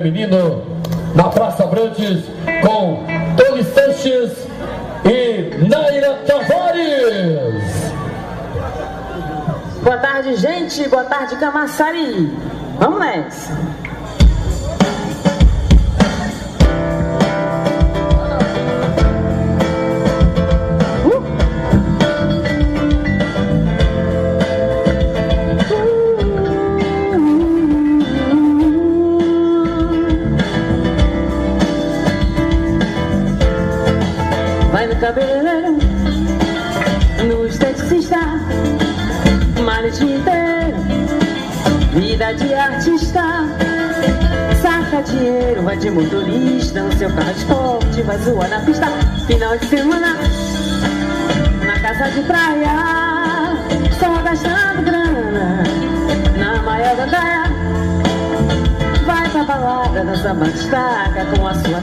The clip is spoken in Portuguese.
Feminino na Praça Abrantes com Tony Sanches e Naira Tavares. Boa tarde, gente. Boa tarde, Camaçari. Vamos nessa. Vai no cabeleireiro, no esteticista, malha de inteiro, vida de artista. Saca dinheiro, vai de motorista, no seu carro esporte, vai zoar na pista. Final de semana, na casa de praia, só gastando grana, na maior gandaia. Vai pra balada, dança batistaca com a sua